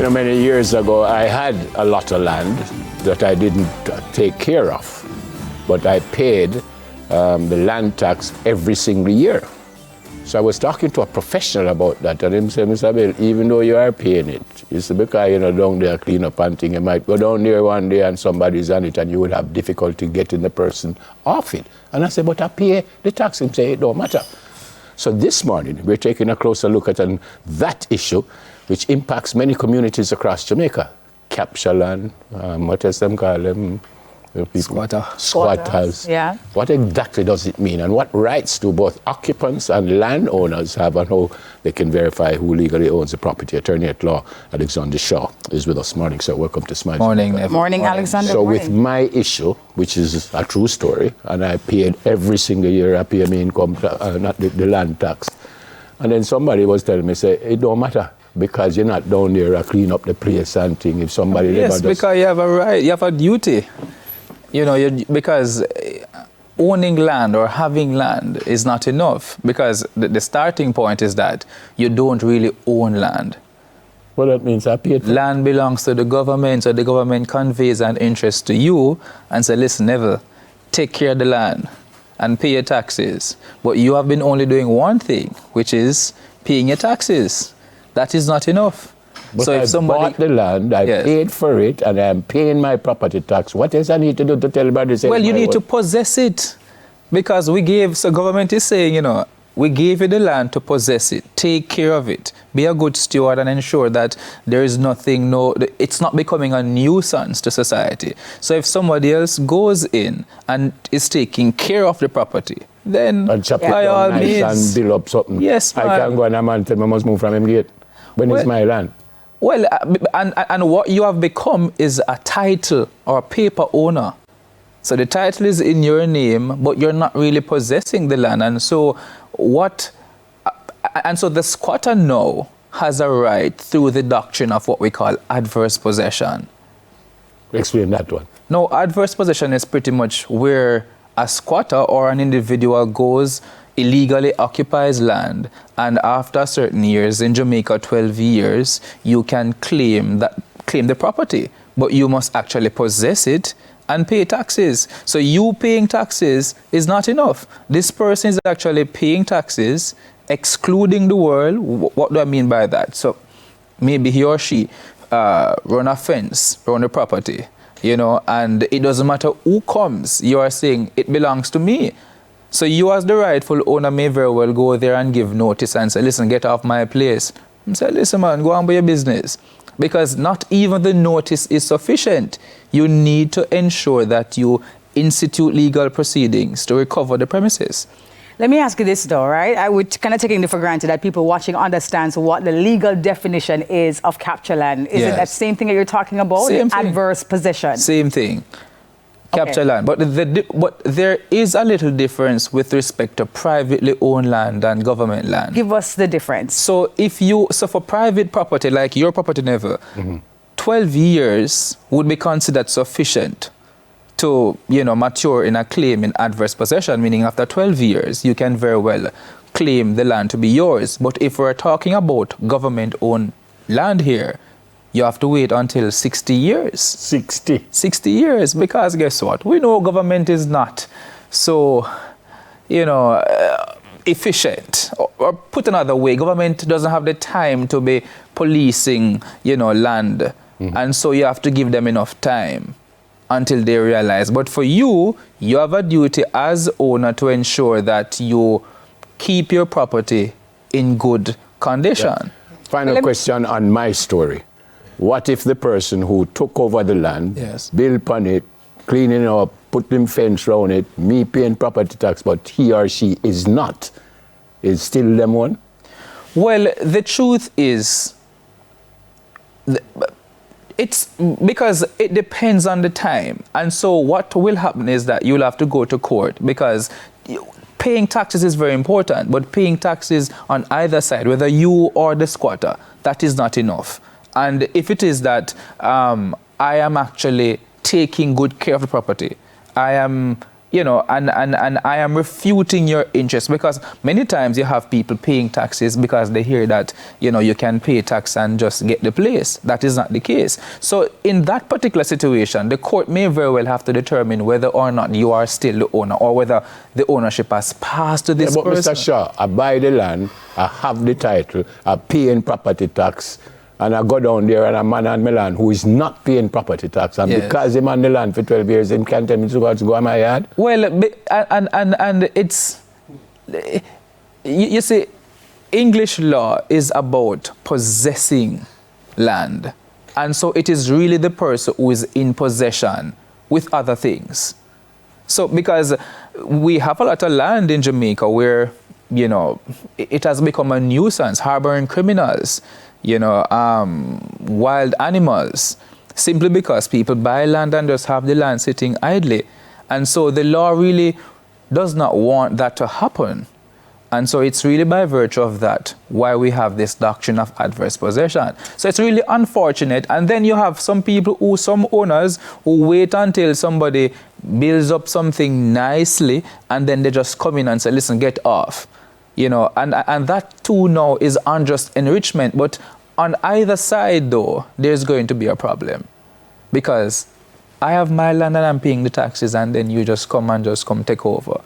You know, many years ago, I had a lot of land that I didn't take care of, but I paid the land tax every single year. So I was talking to a professional about that, and him said, Mr. Bill, even though you are paying it, it's because, you know, down there clean up and thing, you might go down there one day and somebody's on it and you would have difficulty getting the person off it. And I said, but I pay the tax. Him say, it don't matter. So this morning, we're taking a closer look at that issue, which impacts many communities across Jamaica. Capture land, what else them call them? Squatters. Yeah. What exactly does it mean, and what rights do both occupants and landowners have, and how they can verify who legally owns the property? Attorney at law Alexander Shaw is with us this morning, so welcome to Smile. Morning, Alexander. So with my issue, which is a true story, and I paid every single year, I pay my income, not the land tax, and then somebody was telling me, say, it don't matter, because you're not down there to clean up the place and thing. If somebody yes, because you have a right, you have a duty. You know, because owning land or having land is not enough, because the starting point is that you don't really own land. Well, that means I paid for land belongs to the government, so the government conveys an interest to you and say, listen, Neville, take care of the land and pay your taxes. But you have been only doing one thing, which is paying your taxes. That is not enough. But so if somebody bought the land, I paid for it, and I'm paying my property tax. What else I need to do to tell everybody? Well, you need to possess it, because we gave, so government is saying, you know, we gave you the land to possess it, take care of it, be a good steward and ensure that there is nothing, it's not becoming a nuisance to society. So if somebody else goes in and is taking care of the property, then by all means, and build up something. Yes, I can't go and a man tell me I must move from him gate when it's my land. Well, and what you have become is a title or a paper owner. So the title is in your name, but you're not really possessing the land. And so the squatter now has a right through the doctrine of what we call adverse possession. Explain that one. No, adverse possession is pretty much where a squatter or an individual goes, illegally occupies land, and after certain years, in Jamaica 12 years, you can claim the property, but you must actually possess it and pay taxes. So you paying taxes is not enough. This person is actually paying taxes, excluding the world. What do I mean by that? So maybe he or she run a fence around the property, you know, and it doesn't matter who comes, you are saying it belongs to me. So you as the rightful owner may very well go there and give notice and say, listen, get off my place. And say, listen, man, go on with your business. Because not even the notice is sufficient. You need to ensure that you institute legal proceedings to recover the premises. Let me ask you this, though, right? I would kind of take it for granted that people watching understands what the legal definition is of capture land. Is it that same thing that you're talking about? Same thing. Adverse possession. Same thing. Capture land. But there is a little difference with respect to privately owned land and government land. Give us the difference. So for private property, like your property, Neville, 12 years would be considered sufficient to, you know, mature in a claim in adverse possession, meaning after 12 years, you can very well claim the land to be yours. But if we're talking about government-owned land here, you have to wait until 60 years. 60 years, because guess what? We know government is not so, you know, efficient. Or put another way, government doesn't have the time to be policing, you know, land. And so you have to give them enough time until they realize. But for you, you have a duty as owner to ensure that you keep your property in good condition. Yeah. Final question on my story. What if the person who took over the land, built upon it, cleaning it up, put them fence around it, me paying property tax, but he or she is not? Is still them one? Well, the truth is, it's because it depends on the time. And so what will happen is that you'll have to go to court, because paying taxes is very important, but paying taxes on either side, whether you or the squatter, that is not enough. And if it is that I am actually taking good care of the property, I am you know, and I am refuting your interest, because many times you have people paying taxes because they hear that, you know, you can pay tax and just get the place. That is not the case. So in that particular situation, the court may very well have to determine whether or not you are still the owner, or whether the ownership has passed to this person. Mr. Shaw, I buy the land, I have the title, I pay in property tax, and I go down there and a man on my land who is not paying property tax, and because I'm on the land for 12 years, he can't tell me to go on my yard? Well, and it's, you see, English law is about possessing land. And so it is really the person who is in possession with other things. So because we have a lot of land in Jamaica where, you know, it has become a nuisance, harboring criminals, you know, wild animals, simply because people buy land and just have the land sitting idly. And so the law really does not want that to happen. And so it's really by virtue of that why we have this doctrine of adverse possession. So it's really unfortunate. And then you have some people some owners who wait until somebody builds up something nicely and then they just come in and say, listen, get off. You know, and that too now is unjust enrichment. But on either side, though, there's going to be a problem. Because I have my land and I'm paying the taxes, and then you just come take over.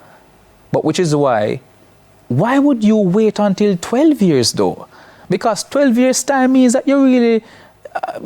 But which is why would you wait until 12 years, though? Because 12 years' time means that you're really,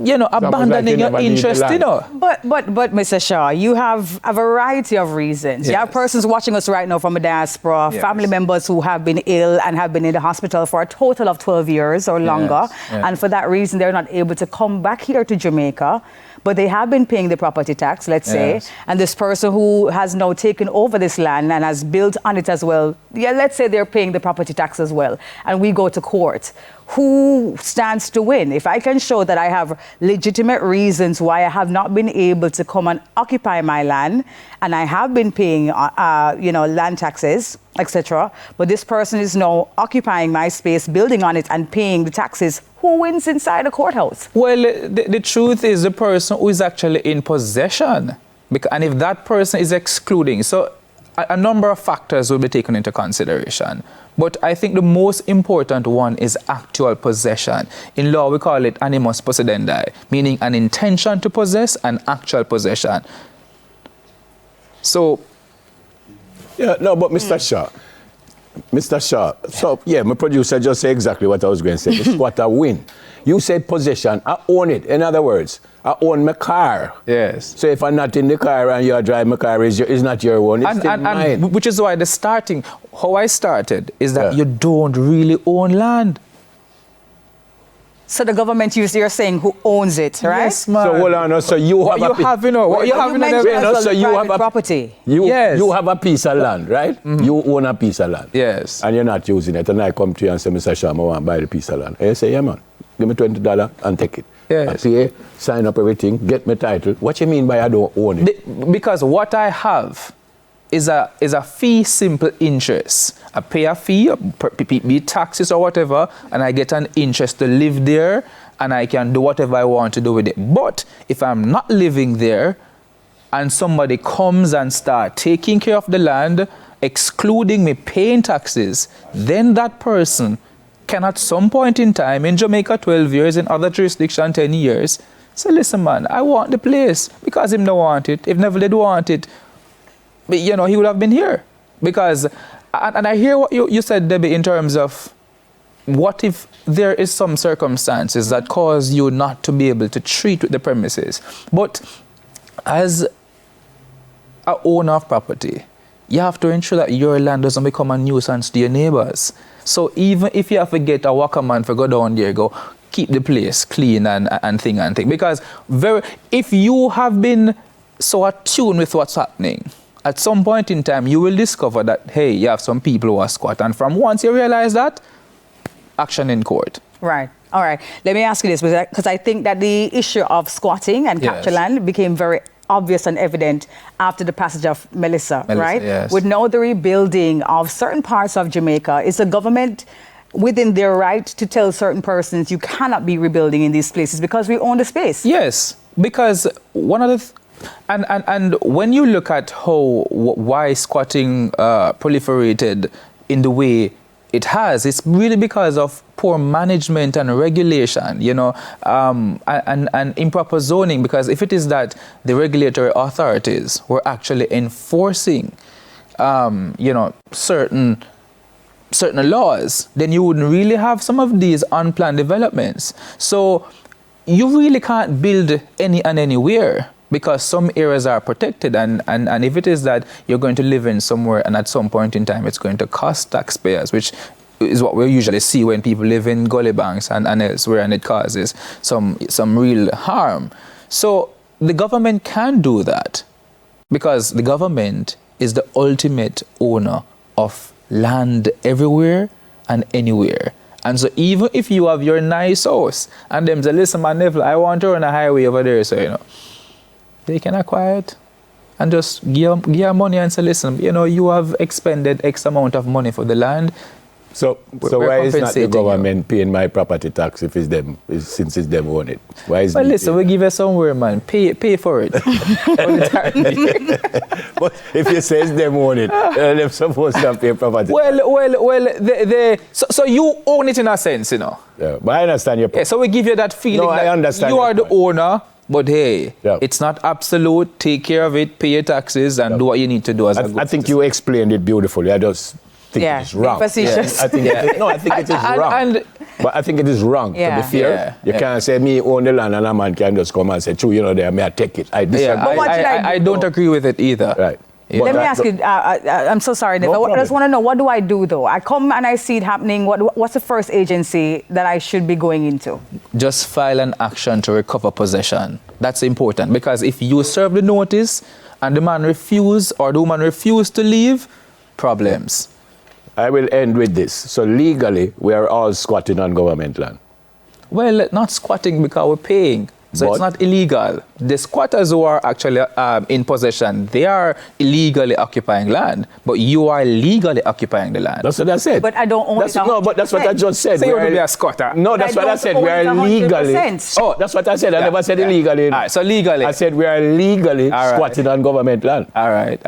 you know, abandoning your interest, you know. But, Mr. Shaw, you have a variety of reasons. Yes. You have persons watching us right now from a diaspora, family members who have been ill and have been in the hospital for a total of 12 years or longer. And for that reason, they're not able to come back here to Jamaica. But they have been paying the property tax, let's say, and this person who has now taken over this land and has built on it as well, let's say they're paying the property tax as well, and we go to court. Who stands to win? If I can show that I have legitimate reasons why I have not been able to come and occupy my land, and I have been paying, you know, land taxes, etc., but this person is now occupying my space, building on it, and paying the taxes, who wins inside the courthouse? Well, the truth is the person who is actually in possession. And if that person is excluding, so a number of factors will be taken into consideration. But I think the most important one is actual possession. In law, we call it animus possidendi, meaning an intention to possess and actual possession. So... Yeah, no, but Mr. Shaw, so yeah, my producer just said exactly what I was going to say. The squatter win. You say possession, I own it. In other words, I own my car. Yes. So if I'm not in the car and you drive my car, it's not your own, it's still mine. And which is why how I started is that you don't really own land. So the government, you're saying, who owns it, right? Yes, man. So hold on, so you have property. You have a piece of land, right? Mm-hmm. You own a piece of land. Yes. And you're not using it. And I come to you and say, Mr. Shah, I want to buy the piece of land. And you say, yeah, man, give me $20 and take it. Yes. I pay, sign up everything, get my title. What you mean by I don't own it? Because what I have is a fee simple interest. I pay a fee, be taxes or whatever, and I get an interest to live there, and I can do whatever I want to do with it. But if I'm not living there, and somebody comes and start taking care of the land, excluding me paying taxes, then that person can at some point in time, in Jamaica 12 years, in other jurisdiction 10 years, say, listen man, I want the place, because him don't want it. If never did want it, but, you know, he would have been here. Because, and I hear what you said, Debbie, in terms of what if there is some circumstances that cause you not to be able to treat with the premises. But as an owner of property, you have to ensure that your land doesn't become a nuisance to your neighbors. So even if you have to get a worker man to go down there, go keep the place clean and thing. Because if you have been so attuned with what's happening, at some point in time, you will discover that, hey, you have some people who are squat. And from once you realize that, action in court. Right. All right. Let me ask you this, because I think that the issue of squatting and capture land became very obvious and evident after the passage of Melissa, right? Yes. With now the rebuilding of certain parts of Jamaica, is the government within their right to tell certain persons you cannot be rebuilding in these places because we own the space? Yes, because one of the And when you look at why squatting proliferated in the way it has, it's really because of poor management and regulation, you know, and improper zoning. Because if it is that the regulatory authorities were actually enforcing, you know, certain laws, then you wouldn't really have some of these unplanned developments. So you really can't build any and anywhere, because some areas are protected, and if it is that you're going to live in somewhere and at some point in time it's going to cost taxpayers, which is what we usually see when people live in gully banks and elsewhere, and it causes some real harm. So the government can do that, because the government is the ultimate owner of land everywhere and anywhere. And so even if you have your nice house and them say, listen, man, Neville, I want to run a highway over there, so, you know, they can acquire it and just give you money and say, listen, you know, you have expended X amount of money for the land. So why is not the government paying my property tax if it's them, since it's them own it? Why is listen, we give you somewhere, man. Pay for it. But if you say it's them own it, they're supposed to pay property tax. So you own it in a sense, you know. Yeah, but I understand your point. Yeah, so we give you that feeling that I understand you are the owner, but hey, yeah, it's not absolute. Take care of it, pay your taxes, and do what you need to do as a good I think citizen. you explained it beautifully. I just think it's wrong. Facetious. I think it is wrong. But I think it is wrong, to be fair. You can't say me own the land and a man can just come and say, true, you know, there, may I take it. I disagree. I don't agree with it either. Right. Yeah. Let me ask you, I'm so sorry, Nick. I just want to know, what do I do, though? I come and I see it happening. What's the first agency that I should be going into? Just file an action to recover possession. That's important, because if you serve the notice and the man refuse or the woman refuse to leave, problems. I will end with this. So legally, we are all squatting on government land. Well, not squatting because we're paying. So it's not illegal. The squatters who are actually in possession, they are illegally occupying land, but you are legally occupying the land. That's what I said. But I don't own it 100%. No, but that's what I just said. So you want to be a squatter? No, that's what I said. We are legally. Oh, that's what I said. I never said illegally. All right, so legally. I said we are legally squatting on government land. All right.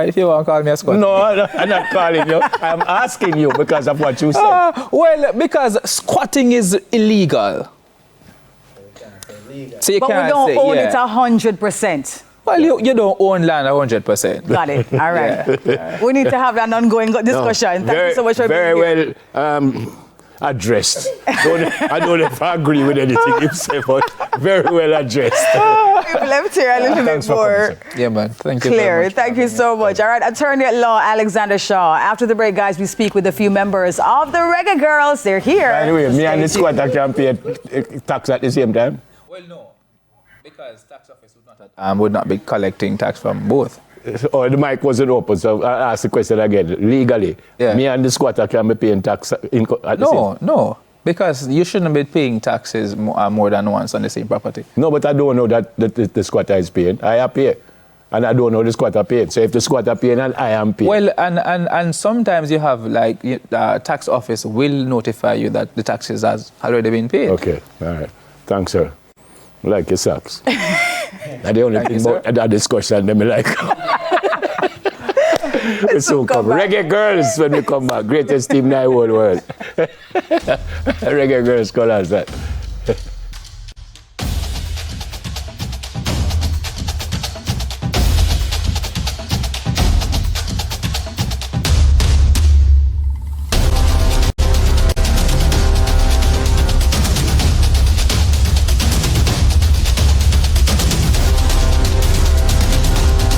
If you want to call me a squatter. No, I'm not calling you. I'm asking you because of what you said. Well, because squatting is illegal. So you but can't we don't say, own it 100%. Well, you don't own land 100%. Got it. All right. We need to have an ongoing discussion. Thank you so much for being here. Very well addressed. I don't know if I agree with anything you say, but very well addressed. We've left here a little bit more Thank you clear. very much. Thank you so much. All right, Attorney at Law Alexander Shaw. After the break, guys, we speak with a few members of the Reggae Girls. They're here. By the way, me and the squatter can pay tax at the same time? Well, no, because tax office would not be collecting tax from both. Oh, the mic wasn't open, so I asked the question again. Legally, me and the squatter can be paying tax at the same time? No, because you shouldn't be paying taxes more than once on the same property. No, but I don't know that the squatter is paying. I pay. And I don't know the squatter paying. So if the squatter paying, and I am paying. Well, and sometimes you have, like, tax office will notify you that the taxes has already been paid. Okay, all right. Thanks, sir. I like your socks. That's the only thing about that discussion that me like. We soon come. Reggae Girls when we come back. Greatest team in the whole world. Reggae Girls call us that.